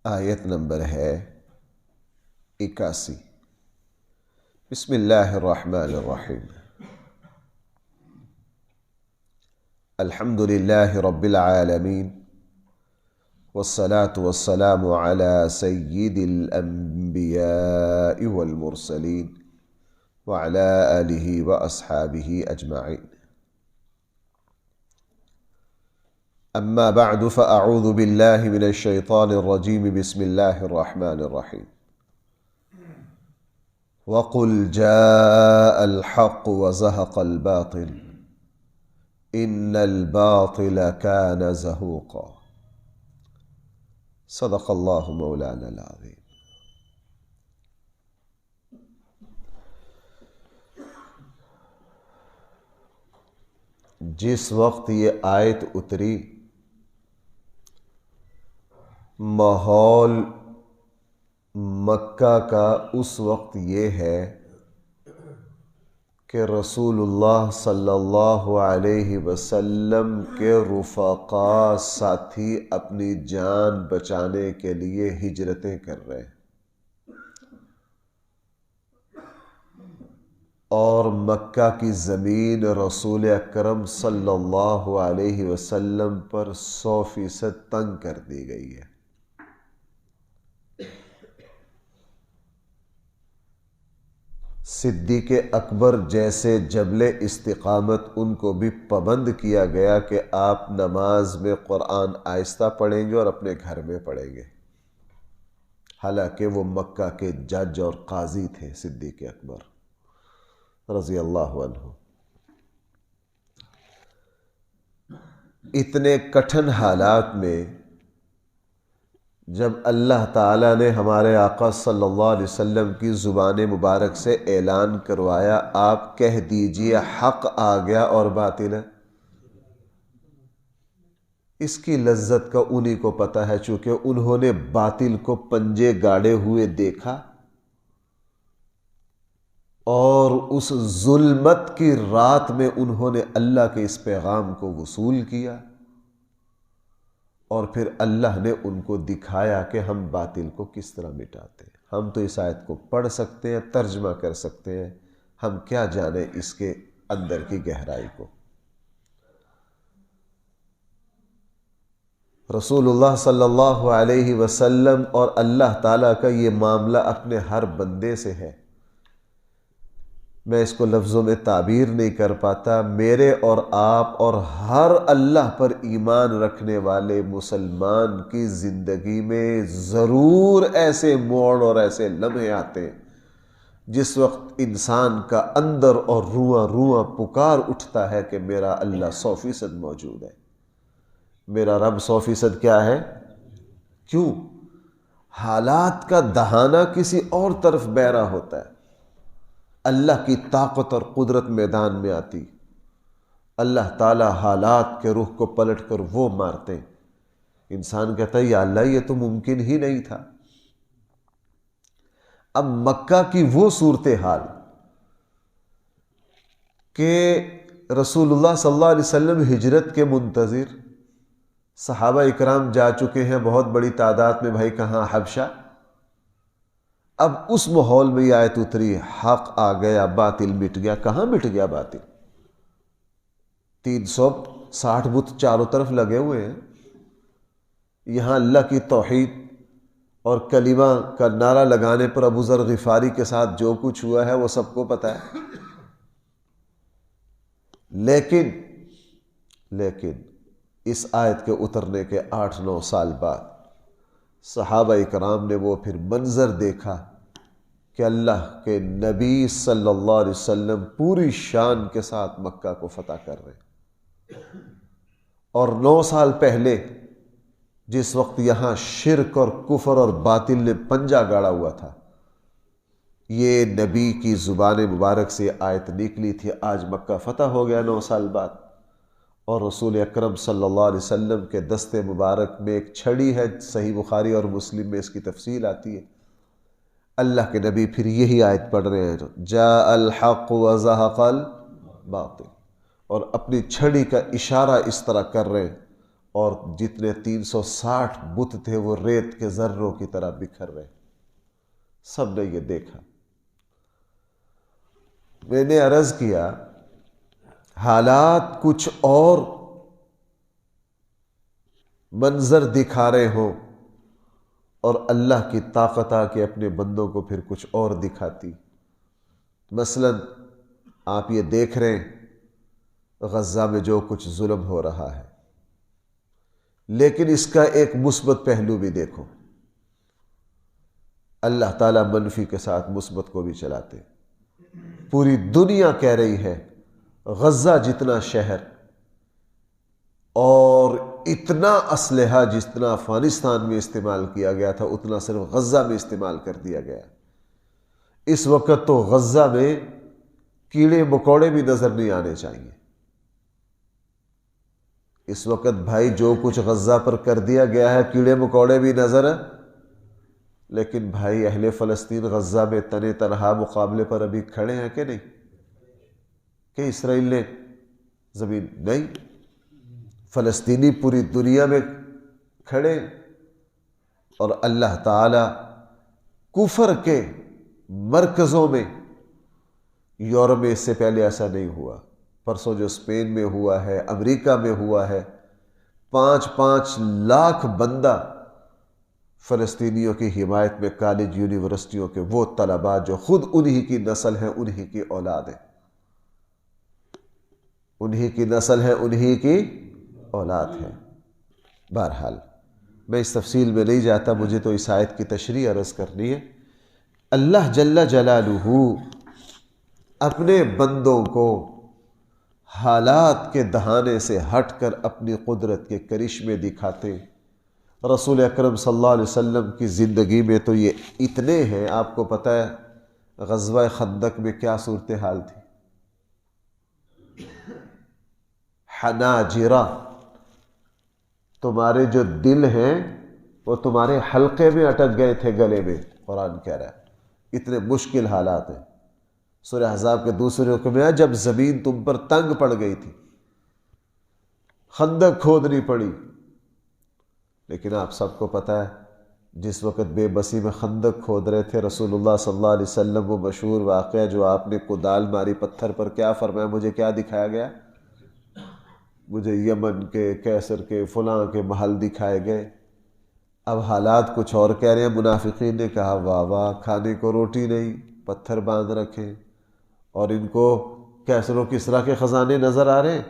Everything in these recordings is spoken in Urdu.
آیت نمبر ہے 81۔ بسم اللہ الرحمن الرحیم۔ الحمد للہ رب العالمین، والصلاة والسلام على سید الانبیاء والمرسلین وعلى آلہ واصحابہ اجمعین۔ اما بعد فاعوذ باللہ من الشیطان الرجیم، بسم اللہ الرحمن الرحیم۔ وقل جاء الحق وزهق الباطل ان الباطل كان زهوقا۔ صدق اللہ مولانا العظیم۔ جس وقت یہ آیت اتری، ماحول مکہ کا اس وقت یہ ہے کہ رسول اللہ صلی اللہ علیہ وسلم کے رفقا ساتھی اپنی جان بچانے کے لیے ہجرتیں کر رہے ہیں، اور مکہ کی زمین رسول اکرم صلی اللہ علیہ وسلم پر 100% تنگ کر دی گئی ہے۔ صدیق اکبر جیسے جبل استقامت، ان کو بھی پابند کیا گیا کہ آپ نماز میں قرآن آہستہ پڑھیں گے اور اپنے گھر میں پڑھیں گے، حالانکہ وہ مکہ کے جج اور قاضی تھے صدیق اکبر رضی اللہ عنہ۔ اتنے کٹھن حالات میں جب اللہ تعالیٰ نے ہمارے آقا صلی اللہ علیہ وسلم کی زبان مبارک سے اعلان کروایا، آپ کہہ دیجئے حق آ گیا اور باطل ہے، اس کی لذت کا انہی کو پتہ ہے، چونکہ انہوں نے باطل کو پنجے گاڑے ہوئے دیکھا اور اس ظلمت کی رات میں انہوں نے اللہ کے اس پیغام کو وصول کیا، اور پھر اللہ نے ان کو دکھایا کہ ہم باطل کو کس طرح مٹاتے ہیں۔ ہم تو اس آیت کو پڑھ سکتے ہیں، ترجمہ کر سکتے ہیں، ہم کیا جانیں اس کے اندر کی گہرائی کو۔ رسول اللہ صلی اللہ علیہ وسلم اور اللہ تعالیٰ کا یہ معاملہ اپنے ہر بندے سے ہے، میں اس کو لفظوں میں تعبیر نہیں کر پاتا۔ میرے اور آپ اور ہر اللہ پر ایمان رکھنے والے مسلمان کی زندگی میں ضرور ایسے موڑ اور ایسے لمحے آتے ہیں جس وقت انسان کا اندر اور رواں رواں پکار اٹھتا ہے کہ میرا اللہ 100% موجود ہے، میرا رب 100% کیا ہے۔ کیوں؟ حالات کا دہانہ کسی اور طرف بہرا ہوتا ہے، اللہ کی طاقت اور قدرت میدان میں آتی، اللہ تعالی حالات کے رخ کو پلٹ کر وہ مارتے، انسان کہتا ہے یا اللہ یہ تو ممکن ہی نہیں تھا۔ اب مکہ کی وہ صورتحال کہ رسول اللہ صلی اللہ علیہ وسلم ہجرت کے منتظر، صحابہ اکرام جا چکے ہیں بہت بڑی تعداد میں، بھائی کہاں؟ حبشہ۔ اب اس ماحول میں یہ آیت اتری، حق آ گیا باطل مٹ گیا۔ کہاں مٹ گیا باطل؟ 360 بت چاروں طرف لگے ہوئے ہیں، یہاں اللہ کی توحید اور کلمہ کا نعرہ لگانے پر ابو ذر غفاری کے ساتھ جو کچھ ہوا ہے وہ سب کو پتہ ہے۔ لیکن اس آیت کے اترنے کے 8-9 سال بعد صحابہ اکرام نے وہ پھر منظر دیکھا کہ اللہ کے نبی صلی اللہ علیہ وسلم پوری شان کے ساتھ مکہ کو فتح کر رہے ہیں، اور 9 سال پہلے جس وقت یہاں شرک اور کفر اور باطل نے پنجہ گاڑا ہوا تھا، یہ نبی کی زبان مبارک سے آیت نکلی تھی۔ آج مکہ فتح ہو گیا 9 سال بعد، اور رسول اکرم صلی اللہ علیہ وسلم کے دست مبارک میں ایک چھڑی ہے، صحیح بخاری اور مسلم میں اس کی تفصیل آتی ہے۔ اللہ کے نبی پھر یہی آیت پڑھ رہے ہیں، جاء الحق وزهق الباطل، اور اپنی چھڑی کا اشارہ اس طرح کر رہے ہیں، اور جتنے 360 بت تھے وہ ریت کے ذروں کی طرح بکھر رہے. سب نے یہ دیکھا. میں نے عرض کیا حالات کچھ اور منظر دکھا رہے ہو اور اللہ کی طاقت آ کے اپنے بندوں کو پھر کچھ اور دکھاتی. مثلا آپ یہ دیکھ رہے ہیں غزہ میں جو کچھ ظلم ہو رہا ہے، لیکن اس کا ایک مثبت پہلو بھی دیکھو. اللہ تعالیٰ منفی کے ساتھ مثبت کو بھی چلاتے. پوری دنیا کہہ رہی ہے غزہ جتنا شہر اور اتنا اسلحہ جتنا افغانستان میں استعمال کیا گیا تھا اتنا صرف غزہ میں استعمال کر دیا گیا. اس وقت تو غزہ میں کیڑے مکوڑے بھی نظر نہیں آنے چاہیے. اس وقت بھائی جو کچھ غزہ پر کر دیا گیا ہے کیڑے مکوڑے بھی نظر ہیں، لیکن بھائی اہل فلسطین غزہ میں تنے تنہا مقابلے پر ابھی کھڑے ہیں کہ نہیں؟ کہ اسرائیل نے زمین نہیں، فلسطینی پوری دنیا میں کھڑے. اور اللہ تعالی کفر کے مرکزوں میں، یورپ میں اس سے پہلے ایسا نہیں ہوا. پرسوں جو اسپین میں ہوا ہے، امریکہ میں ہوا ہے، 5-5 لاکھ بندہ فلسطینیوں کی حمایت میں کالج یونیورسٹیوں کے وہ طلباء جو خود انہی کی نسل ہیں، انہی کی اولاد ہیں، انہی کی نسل ہے، انہی کی اولاد ہے. بہرحال میں اس تفصیل میں نہیں جاتا، مجھے تو اس آیت کی تشریح عرض کرنی ہے. اللہ جل جلالہ اپنے بندوں کو حالات کے دہانے سے ہٹ کر اپنی قدرت کے کرشمے دکھاتے. رسول اکرم صلی اللہ علیہ وسلم کی زندگی میں تو یہ اتنے ہیں. آپ کو پتہ ہے غزوہ خندق میں کیا صورتحال تھی؟ حناجرہ، تمہارے جو دل ہیں وہ تمہارے حلقے میں اٹک گئے تھے، گلے میں. قرآن کہہ رہا ہے اتنے مشکل حالات ہیں. سورہ احزاب کے دوسرے رکوع میں جب زمین تم پر تنگ پڑ گئی تھی، خندق کھودنی پڑی. لیکن آپ سب کو پتہ ہے جس وقت بے بسی میں خندق کھود رہے تھے رسول اللہ صلی اللہ علیہ وسلم، وہ مشہور واقعہ جو آپ نے کدال ماری پتھر پر، کیا فرمایا؟ مجھے کیا دکھایا گیا؟ مجھے یمن کے، کیسر کے، فلاں کے محل دکھائے گئے. اب حالات کچھ اور کہہ رہے ہیں. منافقین نے کہا واہ واہ، کھانے کو روٹی نہیں، پتھر باندھ رکھے، اور ان کو کیسر و کسریٰ کے خزانے نظر آ رہے ہیں.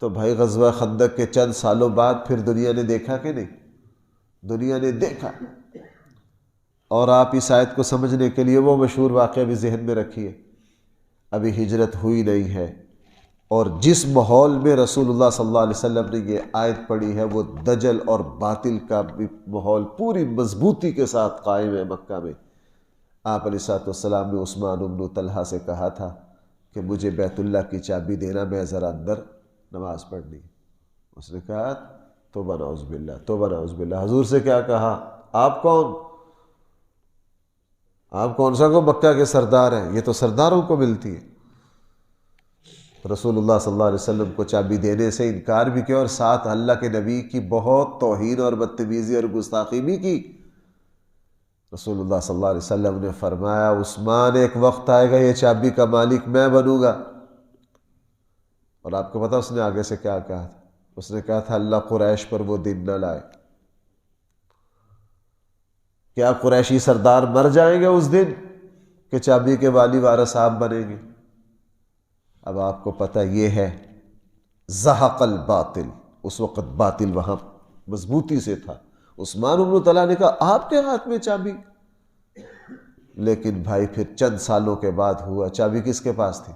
تو بھائی غزوہ خندق کے چند سالوں بعد پھر دنیا نے دیکھا کہ نہیں؟ دنیا نے دیکھا. اور آپ اس آیت کو سمجھنے کے لیے وہ مشہور واقعہ بھی ذہن میں رکھیے. ابھی ہجرت ہوئی نہیں ہے، اور جس ماحول میں رسول اللہ صلی اللہ علیہ وسلم نے یہ آیت پڑھی ہے وہ دجل اور باطل کا بھی ماحول پوری مضبوطی کے ساتھ قائم ہے مکہ میں. آپ علیہ السلام نے عثمان بن طلحہ سے کہا تھا کہ مجھے بیت اللہ کی چابی دینا، میں ذرا اندر نماز پڑھنی. اس نے کہا توبہ نعوذ باللہ، توبہ نعوذ باللہ. حضور سے کیا کہا؟ آپ کون؟ آپ کون سا کو مکہ کے سردار ہیں؟ یہ تو سرداروں کو ملتی ہے. رسول اللہ صلی اللہ علیہ وسلم کو چابی دینے سے انکار بھی کیا، اور ساتھ اللہ کے نبی کی بہت توہین اور بدتمیزی اور گستاخی بھی کی. رسول اللہ صلی اللہ علیہ وسلم نے فرمایا عثمان ایک وقت آئے گا یہ چابی کا مالک میں بنوں گا. اور آپ کو پتا اس نے آگے سے کیا کہا تھا؟ اس نے کہا تھا اللہ قریش پر وہ دن نہ لائے. کیا قریشی سردار مر جائیں گے اس دن کہ چابی کے والی وارث آپ بنیں گے؟ اب آپ کو پتہ یہ ہے زحق الباطل، اس وقت باطل وہاں مضبوطی سے تھا. عثمان بن طلحہ نے کہا آپ کے ہاتھ میں چابی. لیکن بھائی پھر چند سالوں کے بعد ہوا، چابی کس کے پاس تھی؟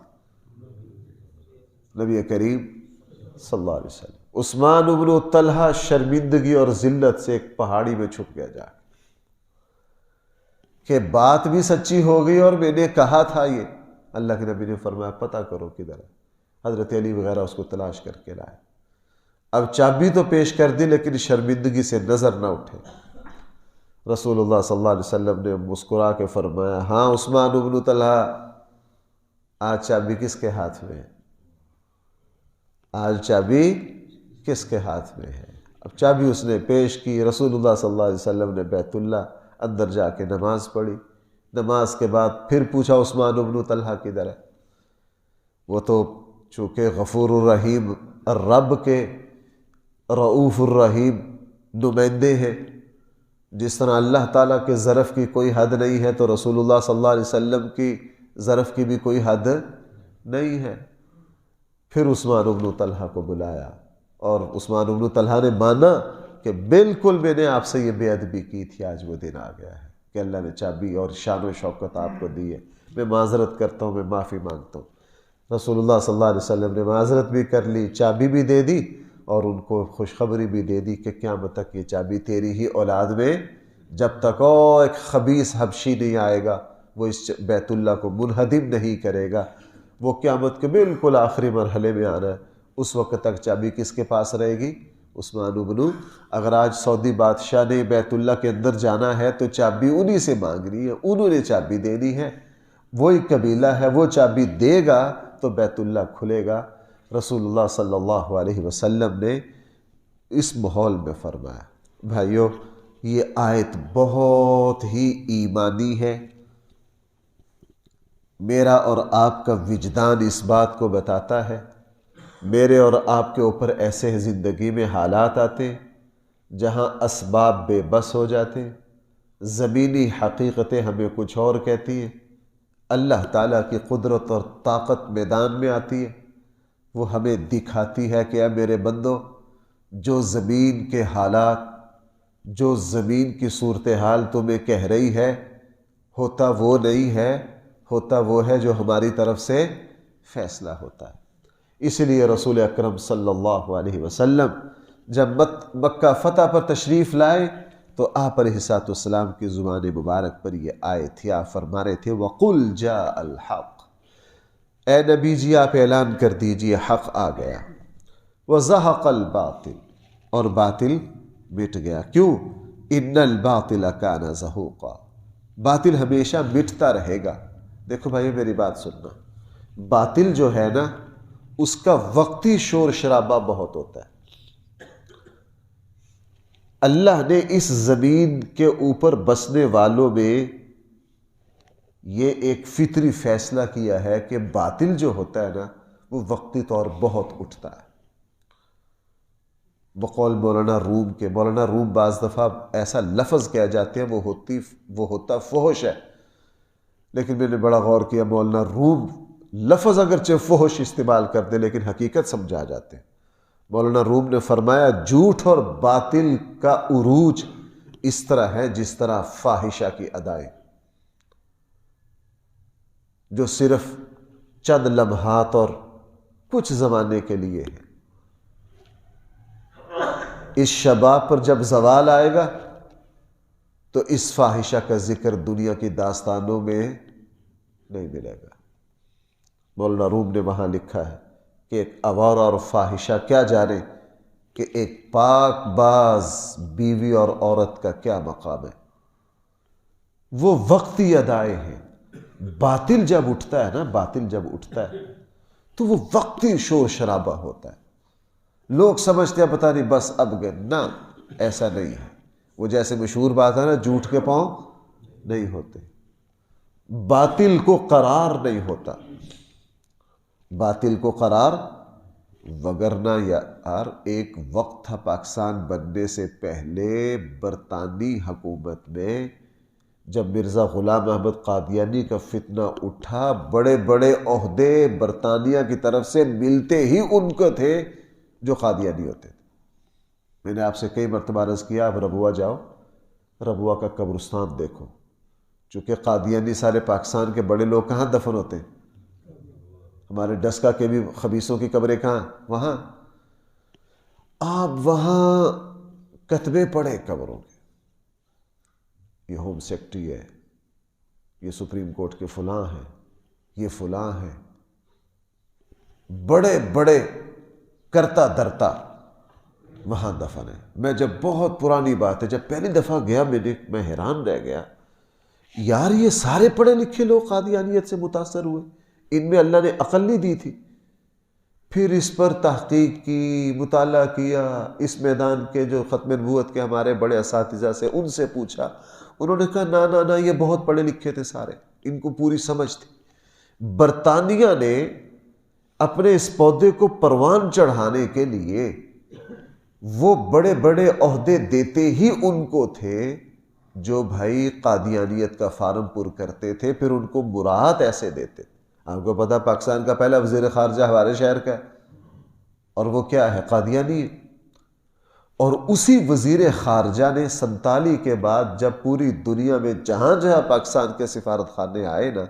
نبی کریم صلی اللہ علیہ وسلم. عثمان بن طلحہ شرمندگی اور ذلت سے ایک پہاڑی میں چھپ گیا جا کہ بات بھی سچی ہو گئی اور میں نے کہا تھا. یہ اللہ کے نبی نے فرمایا پتہ کرو کدھر ہے. حضرت علی وغیرہ اس کو تلاش کر کے لائے. اب چابی تو پیش کر دی لیکن شرمندگی سے نظر نہ اٹھے. رسول اللہ صلی اللہ علیہ وسلم نے مسکرا کے فرمایا ہاں عثمان بن طلحہ، آج چابی کس کے ہاتھ میں ہے؟ آج چابی کس کے ہاتھ میں ہے؟ اب چابی اس نے پیش کی، رسول اللہ صلی اللہ علیہ وسلم نے بیت اللہ اندر جا کے نماز پڑھی، نماز کے بعد پھر پوچھا عثمان بن طلحہ کدھر ہے؟ وہ تو چونکہ غفور الرحیم رب کے رؤوف الرحیم نمائندے ہیں، جس طرح اللہ تعالیٰ کے ظرف کی کوئی حد نہیں ہے تو رسول اللہ صلی اللہ علیہ وسلم کی ظرف کی بھی کوئی حد نہیں ہے۔ پھر عثمان بن طلحہ کو بلایا اور عثمان بن طلحہ نے مانا کہ بالکل میں نے آپ سے یہ بے ادبی کی تھی، آج وہ دن آ گیا ہے کہ اللہ نے چابی اور شان و شوکت آپ کو دی ہے، میں معذرت کرتا ہوں، میں معافی مانگتا ہوں۔ رسول اللہ صلی اللہ علیہ وسلم نے معذرت بھی کر لی، چابی بھی دے دی اور ان کو خوشخبری بھی دے دی کہ قیامت تک یہ چابی تیری ہی اولاد میں، جب تک ایک خبیث حبشی نہیں آئے گا وہ اس بیت اللہ کو منہدم نہیں کرے گا، وہ قیامت کے بالکل آخری مرحلے میں آنا ہے، اس وقت تک چابی کس کے پاس رہے گی؟ عثمان بن۔ اگر آج سعودی بادشاہ نے بیت اللہ کے اندر جانا ہے تو چابی انہی سے مانگنی ہے، انہوں نے چابی دینی ہے، وہی قبیلہ ہے، وہ چابی دے گا تو بیت اللہ کھلے گا۔ رسول اللہ صلی اللہ علیہ وسلم نے اس ماحول میں فرمایا۔ بھائیو، یہ آیت بہت ہی ایمانی ہے، میرا اور آپ کا وجدان اس بات کو بتاتا ہے۔ میرے اور آپ کے اوپر ایسے زندگی میں حالات آتے جہاں اسباب بے بس ہو جاتے، زمینی حقیقتیں ہمیں کچھ اور کہتی ہیں، اللہ تعالیٰ کی قدرت اور طاقت میدان میں آتی ہے، وہ ہمیں دکھاتی ہے کہ اے میرے بندو، جو زمین کے حالات، جو زمین کی صورتحال تمہیں کہہ رہی ہے، ہوتا وہ نہیں ہے، ہوتا وہ ہے جو ہماری طرف سے فیصلہ ہوتا ہے۔ اس لیے رسول اکرم صلی اللہ علیہ وسلم جب مکہ فتح پر تشریف لائے تو آپ علیہ السلام کی زبان مبارک پر یہ آیت تھی، آپ فرما رہے تھے وَقُلْ جَاءَ الْحَقُ، اے نبی جی آپ اعلان کر دیجئے حق آ گیا، وَزَهَقَ الْبَاطِلُ، اور باطل مٹ گیا۔ کیوں؟ إِنَّ الْبَاطِلَ كَانَ زَهُوقًا، باطل ہمیشہ مٹتا رہے گا۔ دیکھو بھائی میری بات سننا، باطل جو ہے نا اس کا وقتی شور شرابہ بہت ہوتا ہے۔ اللہ نے اس زمین کے اوپر بسنے والوں میں یہ ایک فطری فیصلہ کیا ہے کہ باطل جو ہوتا ہے نا وہ وقتی طور بہت اٹھتا ہے۔ بقول مولانا روم کے، مولانا روم بعض دفعہ ایسا لفظ کہہ جاتے ہیں وہ ہوتا فحش ہے، لیکن میں نے بڑا غور کیا، مولانا روم لفظ اگرچہ فحش استعمال کر دے لیکن حقیقت سمجھا جاتے ہیں۔ مولانا روم نے فرمایا جھوٹ اور باطل کا عروج اس طرح ہے جس طرح فاحشہ کی ادائیں، جو صرف چند لمحات اور کچھ زمانے کے لیے ہے۔ اس شباب پر جب زوال آئے گا تو اس فاحشہ کا ذکر دنیا کی داستانوں میں نہیں ملے گا۔ مولانا روم نے وہاں لکھا ہے کہ ایک آوارہ اور فاحشہ کیا جانے کہ ایک پاک باز بیوی اور عورت کا کیا مقام ہے۔ وہ وقتی ادائیں ہیں۔ باطل جب اٹھتا ہے نا، باطل جب اٹھتا ہے تو وہ وقتی شور شرابہ ہوتا ہے، لوگ سمجھتے ہیں پتہ نہیں بس اب گئے، نہ ایسا نہیں ہے۔ وہ جیسے مشہور بات ہے نا، جھوٹ کے پاؤں نہیں ہوتے، باطل کو قرار نہیں ہوتا، باطل کو قرار، وگرنہ یار ایک وقت تھا پاکستان بننے سے پہلے برطانوی حکومت میں جب مرزا غلام احمد قادیانی کا فتنہ اٹھا، بڑے بڑے عہدے برطانیہ کی طرف سے ملتے ہی ان کو تھے جو قادیانی ہوتے تھے۔ میں نے آپ سے کئی مرتبہ عرض کیا، آپ ربوہ جاؤ، ربوہ کا قبرستان دیکھو، چونکہ قادیانی سارے پاکستان کے بڑے لوگ کہاں دفن ہوتے ہیں؟ ہمارے ڈسکا کے بھی خبیثوں کی قبریں کہاں؟ وہاں۔ آپ وہاں کتبے پڑھے قبروں کے، یہ ہوم سیکرٹری ہے، یہ سپریم کورٹ کے فلاں ہیں، یہ فلاں ہیں، بڑے بڑے کرتا درتا وہاں دفن ہے۔ میں جب بہت پرانی بات ہے، جب پہلی دفعہ گیا میں حیران رہ گیا، یار یہ سارے پڑھے لکھے لوگ قادیانیت سے متاثر ہوئے، ان میں اللہ نے عقل نہیں دی تھی، پھر اس پر تحقیق کی، مطالعہ کیا، اس میدان کے جو ختم نبوت کے ہمارے بڑے اساتذہ سے ان سے پوچھا، انہوں نے کہا نا یہ بہت پڑھے لکھے تھے سارے، ان کو پوری سمجھ تھی۔ برطانیہ نے اپنے اس پودے کو پروان چڑھانے کے لیے وہ بڑے بڑے عہدے دیتے ہی ان کو تھے جو بھائی قادیانیت کا فارم پر کرتے تھے، پھر ان کو مراعات ایسے دیتے۔ آپ کو پتا پاکستان کا پہلا وزیر خارجہ ہمارے شہر کا ہے، اور وہ کیا ہے؟ قادیانی۔ اور اسی وزیر خارجہ نے 47 کے بعد جب پوری دنیا میں جہاں جہاں پاکستان کے سفارت خانے آئے نا،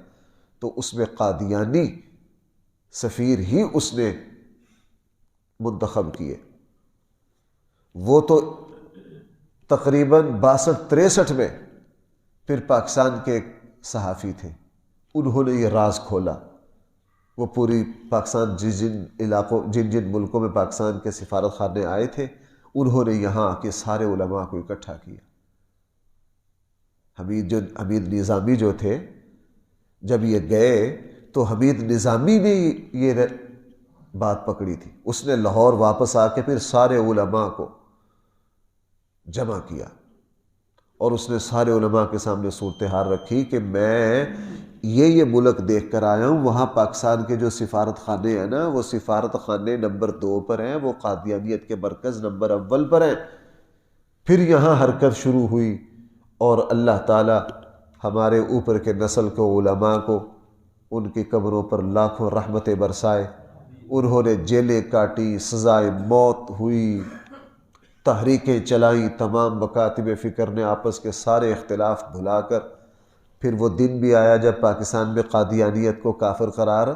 تو اس میں قادیانی سفیر ہی اس نے منتخب کیے۔ وہ تو تقریباً 62-63 میں پھر پاکستان کے ایک صحافی تھے، انہوں نے یہ راز کھولا۔ وہ پوری پاکستان جن علاقوں جن ملکوں میں پاکستان کے سفارت خانے آئے تھے، انہوں نے یہاں کے سارے علماء کو اکٹھا کیا۔ حمید نظامی جو تھے، جب یہ گئے تو حمید نظامی نے یہ بات پکڑی تھی، اس نے لاہور واپس آ کے پھر سارے علماء کو جمع کیا، اور اس نے سارے علماء کے سامنے صورتحال رکھی کہ میں یہ ملک دیکھ کر آیا ہوں، وہاں پاکستان کے جو سفارت خانے ہیں نا، وہ سفارت خانے نمبر 2 پر ہیں، وہ قادیانیت کے مرکز نمبر 1 پر ہیں۔ پھر یہاں حرکت شروع ہوئی، اور اللہ تعالی ہمارے اوپر کے نسل کو، علماء کو، ان کی قبروں پر لاکھوں رحمتیں برسائے۔ انہوں نے جیلیں کاٹی، سزائے موت ہوئی، تحریکیں چلائیں، تمام مکاتب فکر نے آپس کے سارے اختلاف بھلا کر پھر وہ دن بھی آیا جب پاکستان میں قادیانیت کو کافر قرار،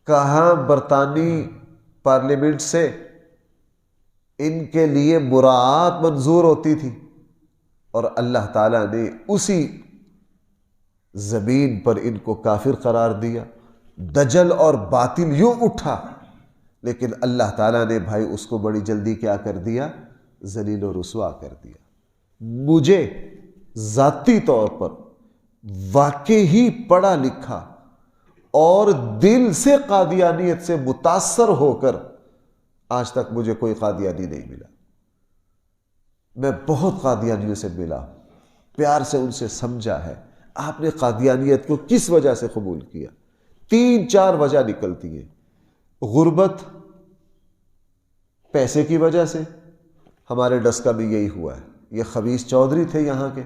کہاں برطانوی پارلیمنٹ سے ان کے لیے مراعات منظور ہوتی تھی، اور اللہ تعالیٰ نے اسی زمین پر ان کو کافر قرار دیا۔ دجل اور باطل یوں اٹھا، لیکن اللہ تعالیٰ نے بھائی اس کو بڑی جلدی کیا کر دیا؟ ذلیل و رسوا کر دیا۔ مجھے ذاتی طور پر واقعی پڑھا لکھا اور دل سے قادیانیت سے متاثر ہو کر آج تک مجھے کوئی قادیانی نہیں ملا۔ میں بہت قادیانیوں سے ملا، پیار سے ان سے سمجھا ہے، آپ نے قادیانیت کو کس وجہ سے قبول کیا؟ 3-4 وجہ نکلتی ہیں۔ غربت، پیسے کی وجہ سے، ہمارے ڈسکا میں یہی ہوا ہے۔ یہ خبیث چودھری تھے یہاں کے،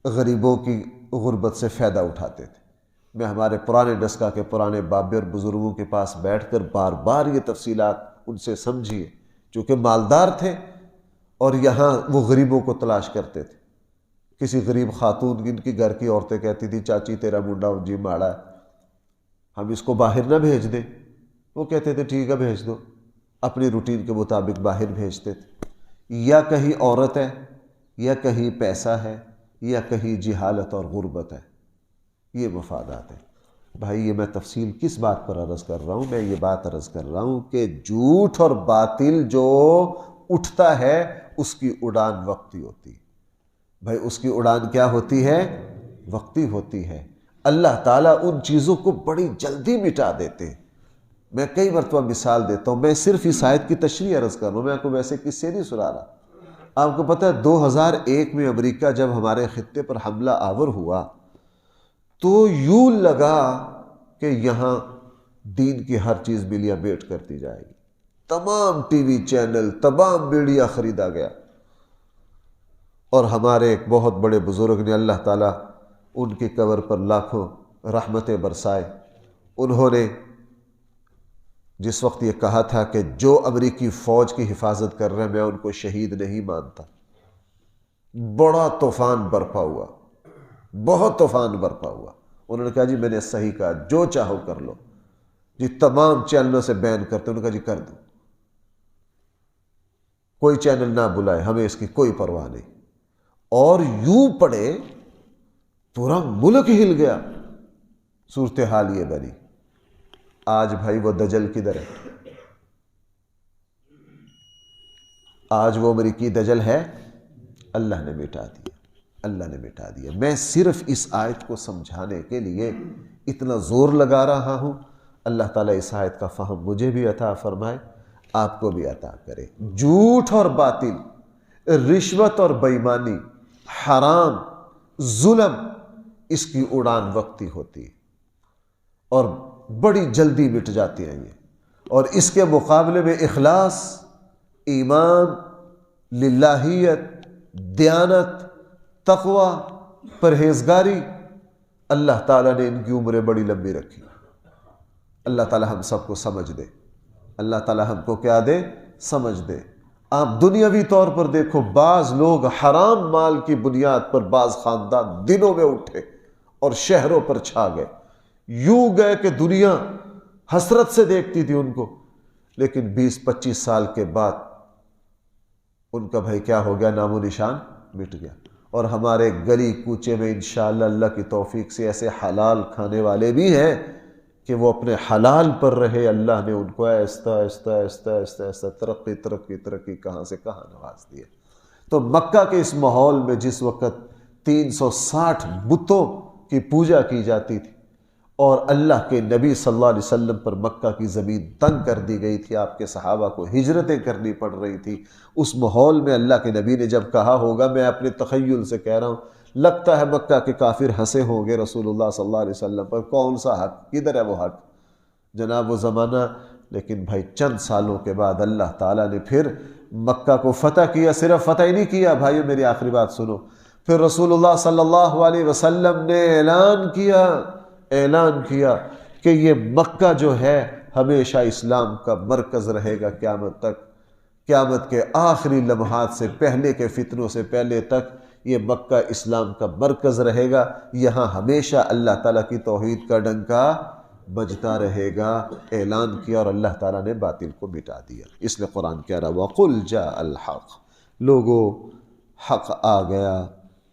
غریبوں کی غربت سے فائدہ اٹھاتے تھے۔ میں ہمارے پرانے ڈسکا کے پرانے بابے اور بزرگوں کے پاس بیٹھ کر بار بار یہ تفصیلات ان سے سمجھیے، چونکہ مالدار تھے اور یہاں وہ غریبوں کو تلاش کرتے تھے۔ کسی غریب خاتون جن کی گھر کی عورتیں کہتی تھی چاچی تیرا منڈا جی ماڑا ہے، ہم اس کو باہر نہ بھیج دیں، وہ کہتے تھے ٹھیک ہے بھیج دو، اپنی روٹین کے مطابق باہر بھیجتے تھے۔ یا کہیں عورت ہے، یا کہیں پیسہ ہے، یا کہیں جہالت اور غربت ہے، یہ مفادات ہیں۔ بھائی یہ میں تفصیل کس بات پر عرض کر رہا ہوں؟ میں یہ بات عرض کر رہا ہوں کہ جھوٹ اور باطل جو اٹھتا ہے اس کی اڑان وقتی ہوتی ہے۔ بھائی اس کی اڑان کیا ہوتی ہے؟ وقتی ہوتی ہے۔ اللہ تعالیٰ ان چیزوں کو بڑی جلدی مٹا دیتے ہیں۔ میں کئی مرتبہ مثال دیتا ہوں، میں صرف اس آیت کی تشریح عرض کر رہا ہوں، میں آپ کو ویسے قصے نہیں سنا رہا۔ آپ کو پتہ ہے 2001 میں امریکہ جب ہمارے خطے پر حملہ آور ہوا تو یوں لگا کہ یہاں دین کی ہر چیز ملیا بیٹ کرتی جائے گی، تمام ٹی وی چینل، تمام میڈیا خریدا گیا، اور ہمارے ایک بہت بڑے بزرگ نے اللہ تعالیٰ ان کی قبر پر لاکھوں رحمتیں برسائے، انہوں نے جس وقت یہ کہا تھا کہ جو امریکی فوج کی حفاظت کر رہے ہیں میں ان کو شہید نہیں مانتا، بڑا طوفان برپا ہوا، بہت طوفان برپا ہوا۔ انہوں نے کہا جی میں نے صحیح کہا، جو چاہو کر لو جی، تمام چینلوں سے بین کرتے، انہوں نے کہا جی کر دو، کوئی چینل نہ بلائے، ہمیں اس کی کوئی پرواہ نہیں۔ اور یوں پڑے پورا ملک ہل گیا، صورتحال یہ بنی۔ آج بھائی وہ دجل کدھر ہے؟ آج وہ امریکی دجل ہے؟ اللہ نے مٹا دیا، اللہ نے مٹا دیا۔ میں صرف اس آیت کو سمجھانے کے لیے اتنا زور لگا رہا ہوں۔ اللہ تعالیٰ اس آیت کا فہم مجھے بھی عطا فرمائے، آپ کو بھی عطا کرے۔ جھوٹ اور باطل، رشوت اور بےایمانی، حرام، ظلم، اس کی اڑان وقتی ہوتی ہے اور بڑی جلدی مٹ جاتی ہیں یہ، اور اس کے مقابلے میں اخلاص، ایمان، للہیت، دیانت، تقوی، پرہیزگاری، اللہ تعالیٰ نے ان کی عمریں بڑی لمبی رکھی۔ اللہ تعالیٰ ہم سب کو سمجھ دے، اللہ تعالیٰ ہم کو کیا دے؟ سمجھ دے۔ آپ دنیاوی طور پر دیکھو، بعض لوگ حرام مال کی بنیاد پر بعض خاندان دنوں میں اٹھے اور شہروں پر چھا گئے، یوں گئے کہ دنیا حسرت سے دیکھتی تھی ان کو، لیکن 20-25 سال کے بعد ان کا بھائی کیا ہو گیا؟ نام و نشان مٹ گیا۔ اور ہمارے گلی کوچے میں انشاءاللہ اللہ کی توفیق سے ایسے حلال کھانے والے بھی ہیں کہ وہ اپنے حلال پر رہے، اللہ نے ان کو آہستہ آہستہ آہستہ آہستہ آہستہ ترقی ترقی ترقی کہاں سے کہاں نواز دیا۔ تو مکہ کے اس ماحول میں جس وقت 360 بتوں کی پوجا کی جاتی تھی اور اللہ کے نبی صلی اللہ علیہ وسلم پر مکہ کی زمین تنگ کر دی گئی تھی، آپ کے صحابہ کو ہجرتیں کرنی پڑ رہی تھی، اس ماحول میں اللہ کے نبی نے جب کہا ہوگا، میں اپنے تخیل سے کہہ رہا ہوں، لگتا ہے مکہ کے کافر ہنسے ہوں گے رسول اللہ صلی اللہ علیہ وسلم پر، کون سا حق، کدھر ہے وہ حق جناب وہ زمانہ۔ لیکن بھائی چند سالوں کے بعد اللہ تعالیٰ نے پھر مکہ کو فتح کیا، صرف فتح ہی نہیں کیا بھائیو، میری آخری بات سنو، پھر رسول اللہ صلی اللہ علیہ وسلم نے اعلان کیا کہ یہ مکہ جو ہے ہمیشہ اسلام کا مرکز رہے گا قیامت تک، قیامت کے آخری لمحات سے پہلے کے فتنوں سے پہلے تک یہ مکہ اسلام کا مرکز رہے گا، یہاں ہمیشہ اللہ تعالیٰ کی توحید کا ڈنکا بجتا رہے گا۔ اعلان کیا اور اللہ تعالیٰ نے باطل کو مٹا دیا۔ اس لیے قرآن کہہ رہا وَقُلْ جَاءَ الْحَقُ، لوگو حق آ گیا،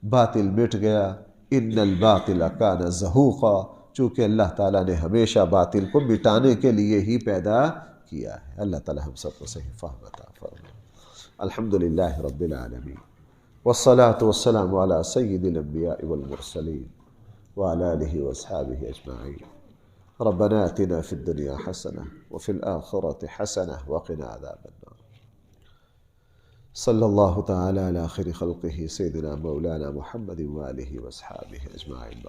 باطل مٹ گیا، إِنَّ الْبَاطِلَ كَانَ زَهُوقًا، چونکہ اللہ تعالیٰ نے ہمیشہ باطل کو مٹانے کے لیے ہی پیدا کیا ہے۔ اللہ تعالیٰ ہم سب کو صحیح فہم عطا فرمائے۔ الحمدللہ رب العالمین، والصلاة والسلام على سید الانبیاء والمرسلین وعلى آلہ واصحابہ اجمعین۔ ربنا آتنا في الدنيا حسنة وفي الآخرة حسنة وقنا عذاب النار۔ صلی اللہ تعالی علی خیر خلقہ سیدنا مولانا محمد وآلہ واصحابہ اجمعین۔